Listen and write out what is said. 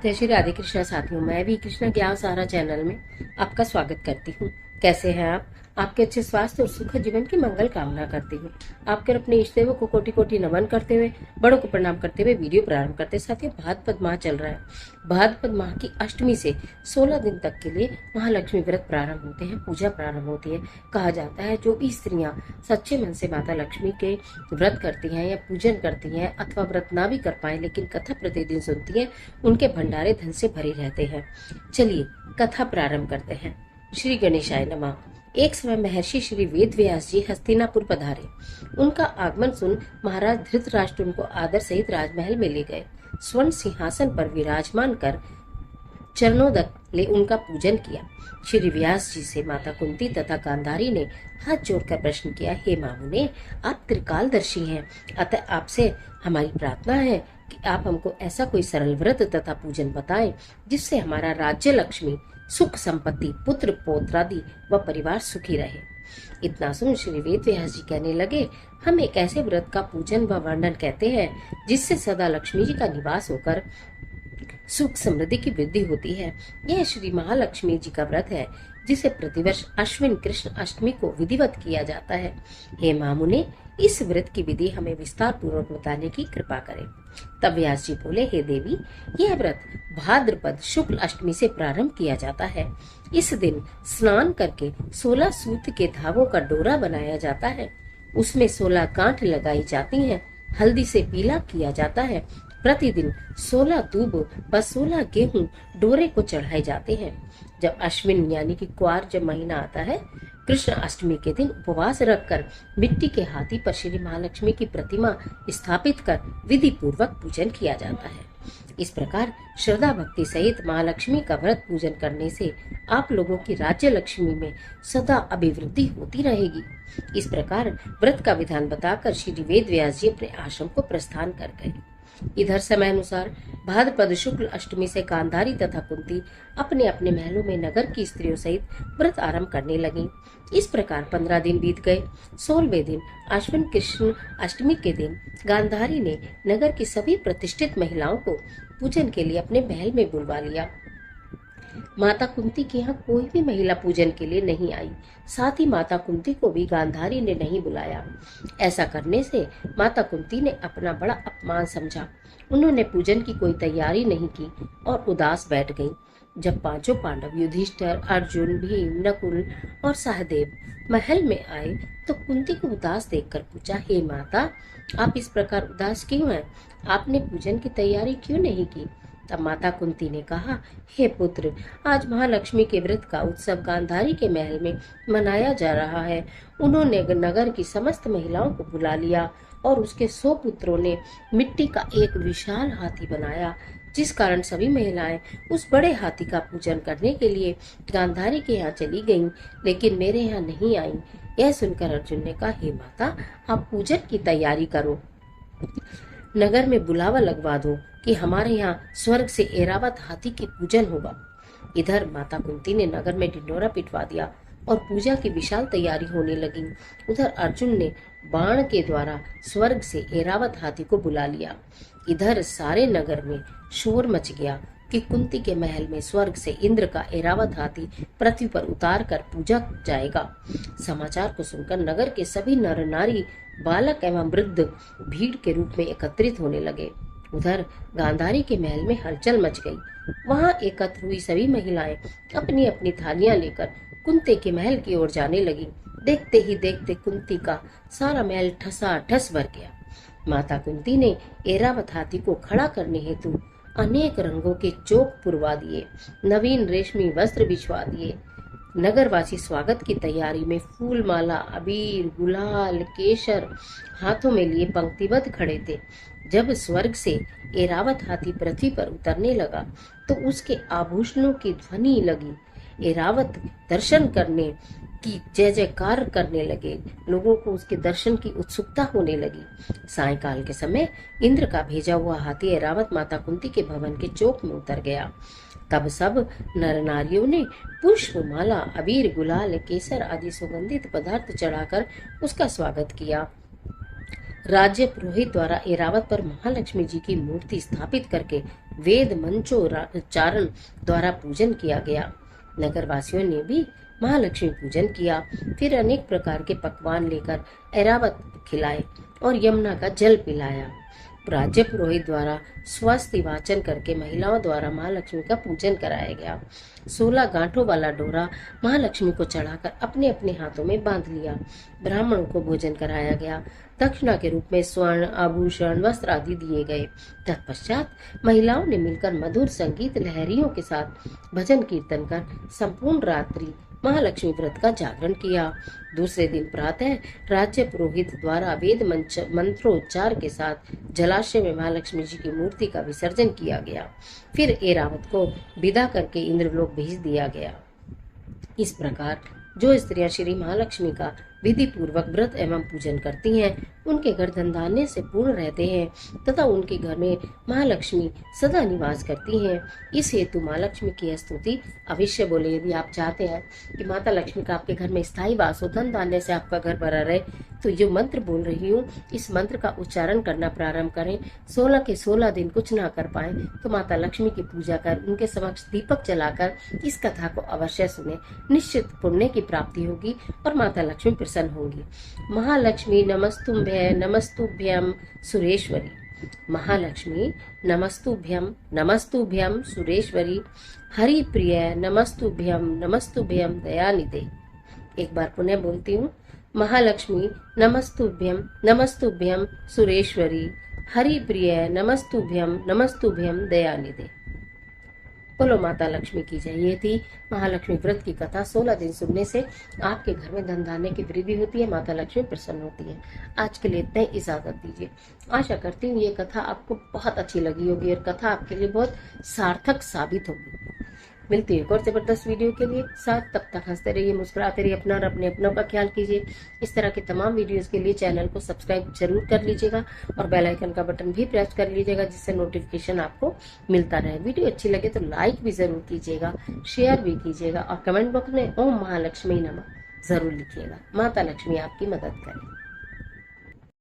जय श्री राधे कृष्णा साथियों, मैं भी कृष्णा ज्ञान सारा चैनल में आपका स्वागत करती हूँ। कैसे हैं आप? आपके अच्छे स्वास्थ्य और सुखद जीवन की मंगल कामना करती हूँ। आपके अपने इष्ट देवों को कोटि कोटि नमन करते हुए, बड़ों को प्रणाम करते हुए वीडियो प्रारंभ करते। साथियों, भाद्रपद माह चल रहा है। भाद्रपद माह की अष्टमी से 16 दिन तक के लिए महालक्ष्मी व्रत प्रारंभ होते हैं, पूजा प्रारंभ होती है। कहा जाता है जो भी स्त्रियां सच्चे मन से माता लक्ष्मी के व्रत करती हैं या पूजन करती हैं अथवा व्रत ना भी कर पाए लेकिन कथा प्रतिदिन सुनती हैं, उनके भंडारे धन से भरे रहते हैं। चलिए कथा प्रारंभ करते हैं। श्री गणेशाय नमः। एक समय महर्षि श्री वेद व्यास जी हस्तिनापुर पधारे। उनका आगमन सुन महाराज धृतराष्ट्र उनको आदर सहित राजमहल में ले गए। स्वर्ण सिंहासन पर विराजमान कर चरणोदक ले उनका पूजन किया। श्री व्यास जी से माता कुंती तथा गांधारी ने हाथ जोड़कर प्रश्न किया, हे मामुने, आप त्रिकालदर्शी हैं, अतः आपसे हमारी प्रार्थना है कि आप हमको ऐसा कोई सरल व्रत तथा पूजन बताएं जिससे हमारा राज्य लक्ष्मी, सुख संपत्ति, पुत्र पौत्रादि व परिवार सुखी रहे। इतना सुन श्री वेद व्यास जी कहने लगे, हम एक ऐसे व्रत का पूजन व वर्णन कहते हैं जिससे सदा लक्ष्मी जी का निवास होकर सुख समृद्धि की वृद्धि होती है। यह श्री महालक्ष्मी जी का व्रत है जिसे प्रतिवर्ष अश्विन कृष्ण अष्टमी को विधिवत किया जाता है। हे मामुने, इस व्रत की विधि हमें विस्तार पूर्वक बताने की कृपा करें। तब व्यास जी बोले, हे देवी, यह व्रत भाद्रपद शुक्ल अष्टमी से प्रारंभ किया जाता है। इस दिन स्नान करके 16 सूत के धागों का डोरा बनाया जाता है। उसमें 16 गांठ लगाई जाती हैं। हल्दी से पीला किया जाता है। प्रतिदिन 16 दूब व 16 गेहूं डोरे को चढ़ाए जाते हैं। जब अश्विन यानी कि क्वार जब महीना आता है, कृष्ण अष्टमी के दिन उपवास रखकर मिट्टी के हाथी पर श्री महालक्ष्मी की प्रतिमा स्थापित कर विधि पूर्वक पूजन किया जाता है। इस प्रकार श्रद्धा भक्ति सहित महालक्ष्मी का व्रत पूजन करने से आप लोगों की राज्य लक्ष्मी में सदा अभिवृद्धि होती रहेगी। इस प्रकार व्रत का विधान बताकर श्री वेद व्यास जी अपने आश्रम को प्रस्थान कर गए। इधर समय अनुसार भाद्रपद शुक्ल अष्टमी से गांधारी तथा कुंती अपने अपने महलों में नगर की स्त्रियों सहित व्रत आरंभ करने लगी। इस प्रकार 15 दिन बीत गए। 16वें दिन अश्विन कृष्ण अष्टमी के दिन गांधारी ने नगर की सभी प्रतिष्ठित महिलाओं को पूजन के लिए अपने महल में बुलवा लिया। माता कुंती के यहाँ कोई भी महिला पूजन के लिए नहीं आई। साथ ही माता कुंती को भी गांधारी ने नहीं बुलाया। ऐसा करने से माता कुंती ने अपना बड़ा अपमान समझा। उन्होंने पूजन की कोई तैयारी नहीं की और उदास बैठ गईं। जब पांचों पांडव युधिष्ठिर, अर्जुन, भीम, नकुल और सहदेव महल में आए तो कुंती को उदास देखकर पूछा, हे माता, आप इस प्रकार उदास क्यों हैं? आपने पूजन की तैयारी क्यों नहीं की? तब माता कुंती ने कहा, हे पुत्र, आज महालक्ष्मी के व्रत का उत्सव गांधारी के महल में मनाया जा रहा है। उन्होंने नगर की समस्त महिलाओं को बुला लिया और उसके 100 पुत्रों ने मिट्टी का एक विशाल हाथी बनाया, जिस कारण सभी महिलाएं उस बड़े हाथी का पूजन करने के लिए गांधारी के यहाँ चली गईं, लेकिन मेरे यहाँ नहीं आईं। यह सुनकर अर्जुन ने कहा, हे माता, आप पूजन की तैयारी करो, नगर में बुलावा लगवा दो कि हमारे यहाँ स्वर्ग से ऐरावत हाथी की पूजन होगा। इधर माता कुंती ने नगर में ढिंढोरा पिटवा दिया और पूजा की विशाल तैयारी होने लगी। उधर अर्जुन ने बाण के द्वारा स्वर्ग से ऐरावत हाथी को बुला लिया। इधर सारे नगर में शोर मच गया कि कुंती के महल में स्वर्ग से इंद्र का ऐरावत हाथी पृथ्वी पर उतार कर पूजा जाएगा। समाचार को सुनकर नगर के सभी नर नारी, बालक एवं वृद्ध भीड़ के रूप में एकत्रित होने लगे। उधर गांधारी के महल में हलचल मच गई। वहां एकत्र हुई सभी महिलाएं अपनी अपनी थालियां लेकर कुंती के महल की ओर जाने लगी। देखते ही देखते कुंती का सारा महल ठसाठस भर गया। माता कुंती ने ऐरावत हाथी को खड़ा करने हेतु अनेक रंगों के चोक पुरवा दिए, नवीन रेशमी वस्त्र बिछवा दिए। नगरवासी स्वागत की तैयारी में फूल माला, अबीर, गुलाल, केसर हाथों में लिए पंक्तिबद्ध खड़े थे। जब स्वर्ग से ऐरावत हाथी पृथ्वी पर उतरने लगा तो उसके आभूषणों की ध्वनि लगी। ऐरावत दर्शन करने की जय जयकार करने लगे। लोगों को उसके दर्शन की उत्सुकता होने लगी। सायंकाल के समय इंद्र का भेजा हुआ हाथी ऐरावत माता कुंती के भवन के चौक में उतर गया। तब सब नर नारियों ने पुष्प माला, अबीर, गुलाल, केसर आदि सुगंधित पदार्थ चढ़ाकर उसका स्वागत किया। राज्य पुरोहित द्वारा एरावत पर महालक्ष्मी जी की मूर्ति स्थापित करके वेद मंत्रोच्चारण द्वारा पूजन किया गया। नगर वासियों ने भी महालक्ष्मी पूजन किया। फिर अनेक प्रकार के पकवान लेकर एरावत खिलाए और यमुना का जल पिलाया। राज्य पुरोहित द्वारा स्वस्ति वाचन करके महिलाओं द्वारा महालक्ष्मी का पूजन कराया गया। 16 गांठों वाला डोरा महालक्ष्मी को चढ़ाकर अपने अपने हाथों में बांध लिया। ब्राह्मणों को भोजन कराया गया। दक्षिणा के रूप में स्वर्ण, आभूषण, वस्त्र आदि दिए गए। तत्पश्चात महिलाओं ने मिलकर मधुर संगीत लहरियों के साथ भजन कीर्तन कर संपूर्ण रात्रि महालक्ष्मी व्रत का जागरण किया। दूसरे दिन प्रातः राज्य पुरोहित द्वारा वेद मंत्रोच्चार के साथ जलाशय में महालक्ष्मी जी की मूर्ति का विसर्जन किया गया। फिर एरावत को विदा करके इंद्रलोक भेज दिया गया। इस प्रकार जो स्त्रियां श्री महालक्ष्मी का विधि पूर्वक व्रत एवं पूजन करती हैं, उनके घर धन धान्य से पूर्ण रहते हैं तथा उनके घर में महालक्ष्मी सदा निवास करती हैं। इस हेतु माँ लक्ष्मी की स्तुति अवश्य बोले। यदि आप चाहते हैं कि माता लक्ष्मी का आपके घर में स्थायी वास हो, धन धान्य से आपका घर भरा रहे, तो जो मंत्र बोल रही हूँ इस मंत्र का उच्चारण करना प्रारंभ करें। 16 के 16 दिन कुछ ना कर पाए तो माता लक्ष्मी की पूजा कर उनके समक्ष दीपक जलाकर इस कथा को अवश्य सुने। निश्चित पुण्य की प्राप्ति होगी और माता लक्ष्मी प्रसन्न होंगी। महालक्ष्मी नमस्तुभ्यम सुरेश्वरी। महालक्ष्मी नमस्तुभ्यम सुरेश्वरी। हरि प्रिय नमस्तुभ्यम दयानिधे। एक बार पुनः बोलती हूँ। महालक्ष्मी नमस्तुभ्यम सुरेश्वरी। हरि प्रिय नमस्तुभ्यम दयानिधे। बोलो माता लक्ष्मी की जय। ये थी महालक्ष्मी व्रत की कथा। 16 दिन सुनने से आपके घर में धन धान्य की वृद्धि होती है, माता लक्ष्मी प्रसन्न होती है। आज के लिए इतना ही, इजाजत दीजिए। आशा करती हूँ ये कथा आपको बहुत अच्छी लगी होगी और कथा आपके लिए बहुत सार्थक साबित होगी। मिलती है एक और जबरदस्त वीडियो के लिए साथ। तब तक हंसते रहिए, मुस्कुराते रहिए, अपना और अपने अपनों का ख्याल कीजिए। इस तरह के तमाम वीडियोस के लिए चैनल को सब्सक्राइब जरूर कर लीजिएगा और बेल आइकन का बटन भी प्रेस कर लीजिएगा, जिससे नोटिफिकेशन आपको मिलता रहे। वीडियो अच्छी लगे तो लाइक भी जरूर कीजिएगा, शेयर भी कीजिएगा और कमेंट बॉक्स में ओम महालक्ष्मी नमः जरूर लिखिएगा। माता लक्ष्मी आपकी मदद करें।